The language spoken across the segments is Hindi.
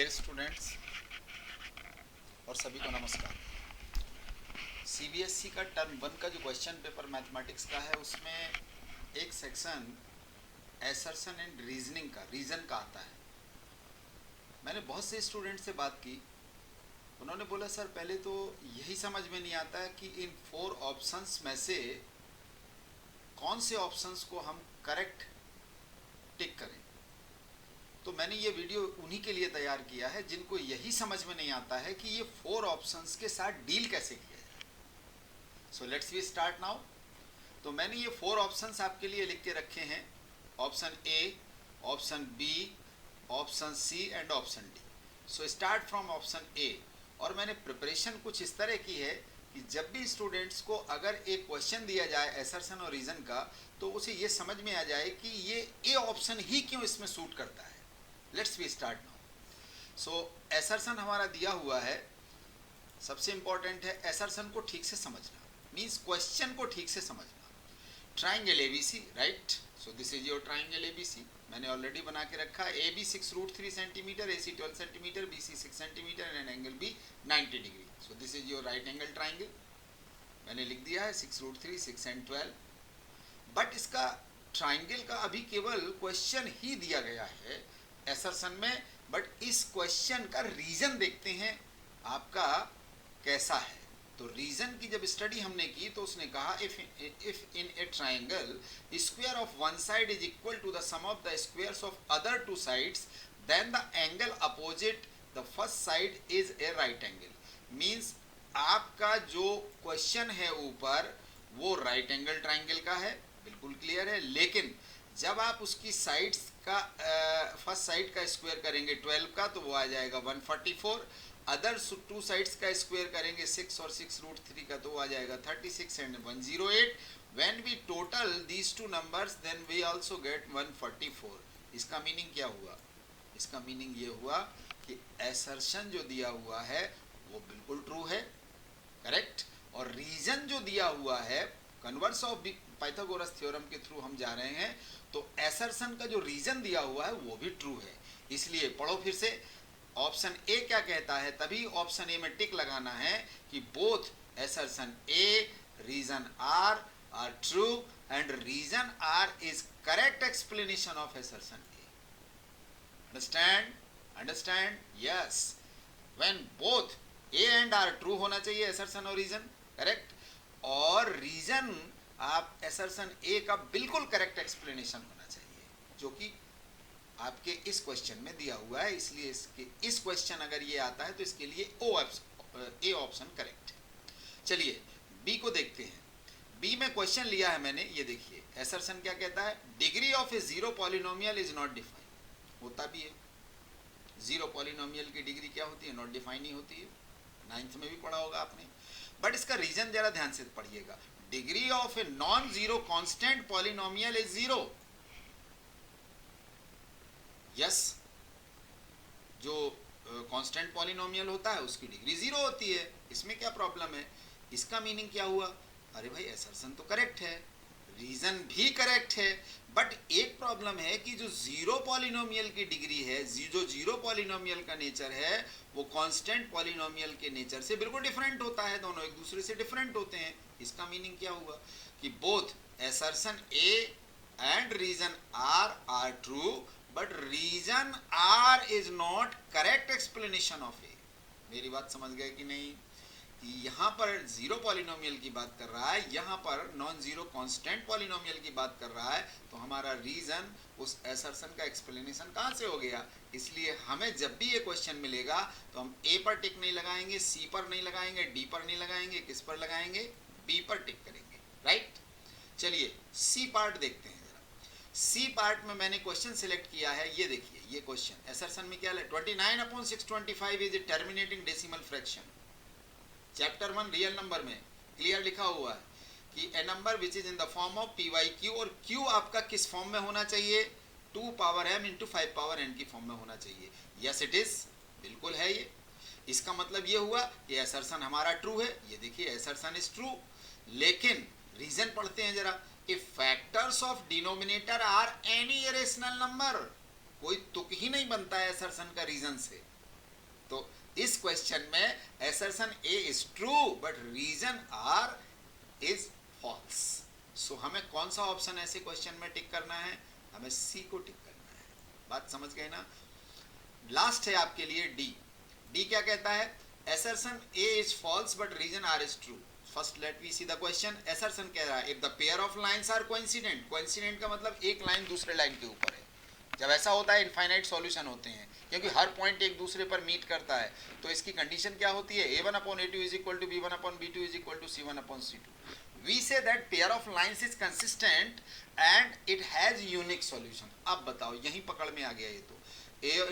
डियर स्टूडेंट्स और सभी को नमस्कार। सीबीएसई का टर्म 1 का जो क्वेश्चन पेपर मैथमेटिक्स का है उसमें एक सेक्शन एसर्शन एंड रीजनिंग का रीज़न का आता है। मैंने बहुत से स्टूडेंट से बात की, उन्होंने बोला सर पहले तो यही समझ में नहीं आता है कि इन 4 ऑप्शंस में से कौन से ऑप्शंस को हम करेक्ट टिक करें। तो मैंने ये वीडियो उन्हीं के लिए तैयार किया है जिनको यही समझ में नहीं आता है कि ये 4 ऑप्शंस के साथ डील कैसे किया जाए। So let's we start now. तो मैंने ये 4 ऑप्शंस आपके लिए लिख के रखे हैं, option A, option B, option C and option D. So start from option A. और मैंने प्रिपरेशन कुछ इस तरह की है कि जब भी स्टूडेंट्स को अगर एक क्वेश्चन दिया जाए एसर्शन और रीजन का, तो उसे ये समझ में आ जाए कि ये ए ऑप्शन ही क्यों इसमें सूट करता है। Let's we start now. So assertion हमारा दिया हुआ है, सबसे इंपॉर्टेंट है एसर्शन को ठीक से समझना, मीन्स क्वेश्चन को ठीक से समझना। Triangle ABC, right? So this is your triangle ABC, मैंने ऑलरेडी बना के रखा। A B 6√3 centimetre, A C 12 centimetre, B C 6 centimetre and angle B 90 degree. So this is your right angle triangle, मैंने लिख दिया है 6√3, 6 एंड 12। बट इसका ट्राइंगल का अभी केवल क्वेश्चन ही दिया गया है एसर्शन में, बट इस क्वेश्चन का रीजन देखते हैं आपका कैसा है। तो रीजन की जब स्टडी हमने की तो उसने कहा if in a triangle square of one side is equal to the sum of the squares of other two sides then the angle opposite the first side is a right angle. Means आपका जो क्वेश्चन है ऊपर वो राइट एंगल ट्राइंगल का है, बिल्कुल क्लियर है। लेकिन जब आप उसकी साइड्स का फर्स्ट साइड का स्क्वायर करेंगे 12 का तो वो आ जाएगा 144, अदर 2 साइड्स का स्क्वायर करेंगे 6 और 6√3 का तो वो आ जाएगा 36 and 108। When we total these two numbers then we also get 144। इसका मीनिंग क्या हुआ? इसका मीनिंग ये हुआ कि एसर्शन जो दिया हुआ है वो बिल्कुल ट्रू है, करेक्ट, और रीजन जो दिया हुआ है कन्वर्स ऑफ पाइथागोरस थ्योरम के थ्रू हम जा रहे हैं, तो एसर्शन का जो रीजन दिया हुआ है वो भी ट्रू है। इसलिए पढ़ो फिर से, ऑप्शन ए क्या कहता है, तभी ऑप्शन ए में टिक लगाना है कि both assertion A reason R true and reason R is correct explanation of assertion A. Understand? Yes, when both A and R true होना चाहिए एसर्शन और रीजन, करेक्ट, और रीजन आप एसर्शन ए का बिल्कुल करेक्ट एक्सप्लेनेशन होना चाहिए जो कि आपके इस क्वेश्चन में दिया हुआ है। इसलिए इस क्वेश्चन अगर ये आता है तो इसके लिए ए ऑप्शन करेक्ट है। चलिए बी को देखते हैं। बी में क्वेश्चन लिया है मैंने, ये देखिए एसर्शन क्या कहता है, degree of A zero polynomial is not defined. होता भी है, जीरो पॉलिनोमियल की डिग्री क्या होती है, नॉट डिफाइंड ही होती है, 9th में भी पढ़ा होगा आपने। बट इसका रीजन जरा ध्यान से पढ़िएगा, degree of a non zero constant polynomial is 0। Yes, जो कांस्टेंट पॉलिनोमियल होता है उसकी डिग्री 0 होती है, इसमें क्या प्रॉब्लम है? इसका मीनिंग क्या हुआ, अरे भाई एसर्शन तो करेक्ट है, रीजन भी करेक्ट है, बट एक प्रॉब्लम है कि जो जीरो पॉलिनोमियल की डिग्री है, जो जीरो पॉलिनोमियल का नेचर है वो कांस्टेंट पॉलिनोमियल के नेचर से बिल्कुल डिफरेंट होता है, दोनों एक दूसरे से डिफरेंट होते हैं। इसका मीनिंग क्या हुआ कि both assertion A and reason R true but reason R is not correct explanation of A. मेरी बात समझ गए कि नहीं? यहाँ पर जीरो पॉलिनोमियल की बात कर रहा है, यहाँ पर नॉन जीरो कांस्टेंट पॉलिनोमियल की बात कर रहा है, तो हमारा रीजन उस एसर्शन का एक्सप्लेनेशन कहाँ से हो गया? इसलिए हमें जब भी ये क्वेश्चन मिलेगा तो हम ए पर टिक नहीं लगाएंगे, सी पर नहीं लगाएंगे, डी पर नहीं लगाएंगे, किस पर लगाएंगे? बी पर टिक करेंगे, राइट? चलिए सी पार्ट देखते हैं जरा। सी पार्ट में मैंने क्वेश्चन सिलेक्ट किया है, ये देखिए ये क्वेश्चन एसर्शन में क्या है, 29/625 is a terminating decimal fraction. Chapter 1 real number में क्लियर लिखा हुआ है कि a number which is in the form of p by q, और क्यू आपका किस फॉर्म में होना चाहिए, 2m × 5n की फॉर्म में होना चाहिए। यस इट इज, बिल्कुल है ये। इसका मतलब ये हुआ कि एसर्शन हमारा ट्रू है, ये देखिए एसर्शन इज ट्रू। लेकिन रीजन पढ़ते हैं जरा, if factors of denominator are any irrational number, कोई तुक ही नहीं बनता है एसर्शन का रीजन से, तो इस क्वेश्चन में assertion A is true but reason R is false. सो हमें कौन सा ऑप्शन ऐसे क्वेश्चन में टिक करना है? हमें सी को टिक करना है। बात समझ गए ना? लास्ट है आपके लिए डी। डी क्या कहता है? assertion A is false but reason R is true. First let we see the question. assertion कह रहा है if the pair of lines are coincident. Coincident का मतलब एक लाइन दूसरे लाइन के ऊपर है। जब ऐसा होता है इनफाइनाइट सॉल्यूशन होते हैं, क्योंकि हर पॉइंट एक दूसरे पर मीट करता है, तो इसकी कंडीशन क्या होती है? a1/a2 is equal to b1/b2 is equal to c1/c2. We say that pair of lines is consistent and it has unique solution. अब बताओ, यहीं पकड़ में आ गया ये तो।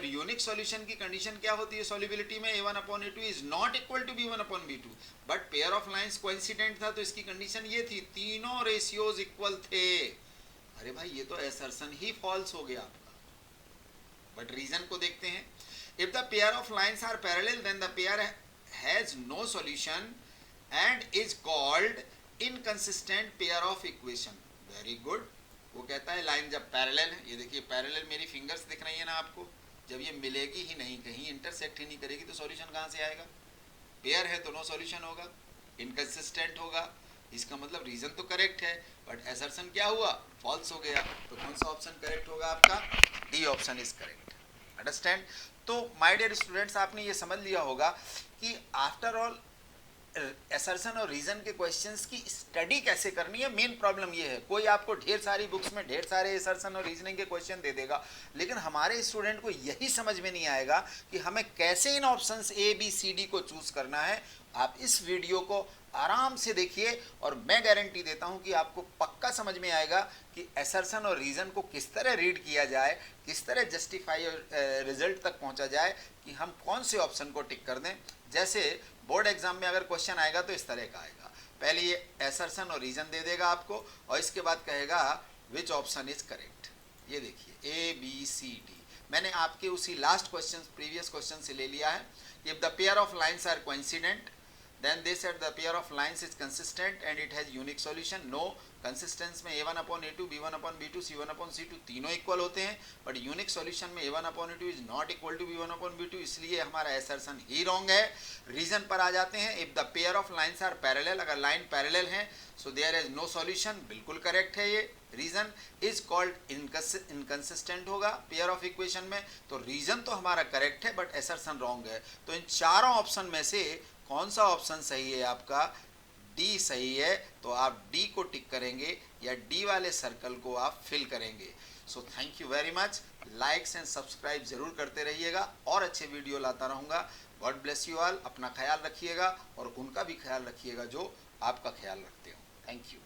यूनिक सॉल्यूशन की कंडीशन क्या होती है सॉल्युबिलिटी में? a1/a2 is not equal to b1/b2, but pair of lines coincident था, तो इसकी कंडीशन ये थी, तीनों रेशियोज इक्वल थे। अरे भाई, ये तो असर्शन ही फॉल्स हो गया आपका। बट रीजन को देखते हैं। If the pair of lines are parallel then the pair has no solution and is called inconsistent pair of equation. Very good. वो कहता है लाइन जब पैरेलल है, ये देखिए पैरेलल मेरी फिंगर्स दिख रही है ना आपको, जब ये मिलेगी ही नहीं, कहीं इंटरसेक्ट ही नहीं करेगी, तो सॉल्यूशन कहाँ से आएगा? पेयर है तो नो सॉल्यूशन होगा, इनकंसिस्टेंट होगा। इसका मतलब रीजन तो करेक्ट है, बट असर्शन क्या हुआ? फॉल्स हो गया। तो कौन सा ऑप्शन करेक्ट होगा आपका? D option is correct. Understand? तो माय डियर स्टूडेंट्स, आपने ये समझ लिया होगा कि आफ्टर ऑल असर्शन और रीजन के क्वेश्चंस की स्टडी कैसे करनी है। मेन प्रॉब्लम ये है, कोई आपको ढेर सारी बुक्स में ढेर सारे असर्शन और रीजनिंग के क्वेश्चन दे देगा, लेकिन हमारे स्टूडेंट को यही समझ में नहीं आएगा कि हमें कैसे इन options A B C D को चूज करना है। आप इस वीडियो को आराम से देखिए और मैं गारंटी देता हूं कि आपको पक्का समझ में आएगा कि असर्शन और रीजन को किस तरह रीड किया जाए, किस तरह जस्टिफाई और रिजल्ट तक पहुंचा जाए, कि हम कौन से ऑप्शन को टिक कर दें। जैसे बोर्ड एग्जाम में अगर क्वेश्चन आएगा तो इस तरह का आएगा, पहले ये असर्शन और रीजन दे देगा आपको और इसके बाद कहेगा विच ऑप्शन इज करेक्ट। ये देखिए ए बी सी डी, मैंने आपके उसी लास्ट क्वेश्चन, प्रीवियस क्वेश्चन से ले लिया है। If the pair of lines are coincident then they said the pair of lines is consistent and it has unique solution. No, consistence में a1/a2 b1/b2 c1/c2 तीनों इक्वल होते हैं, बट यूनिक सॉल्यूशन में a1/a2 is not equal to b1/b2, इसलिए हमारा असर्शन ही रॉन्ग है। रीजन पर आ जाते हैं। If the pair of lines are parallel, अगर लाइन पैरेलल है so there is no solution, बिल्कुल करेक्ट है ये। रीजन इज कॉल्ड इनकंसिस्टेंट होगा पेयर ऑफ इक्वेशन में, तो रीजन तो हमारा करेक्ट है बट असर्शन रॉन्ग है। तो इन चारों ऑप्शन में से कौन सा ऑप्शन सही है आपका? डी सही है, तो आप डी को टिक करेंगे या डी वाले सर्कल को आप फिल करेंगे। So thank you very much. Likes and subscribe जरूर करते रहिएगा और अच्छे वीडियो लाता रहूँगा। God bless you all. अपना ख्याल रखिएगा और उनका भी ख्याल रखिएगा जो आपका ख्याल रखते हो। Thank you.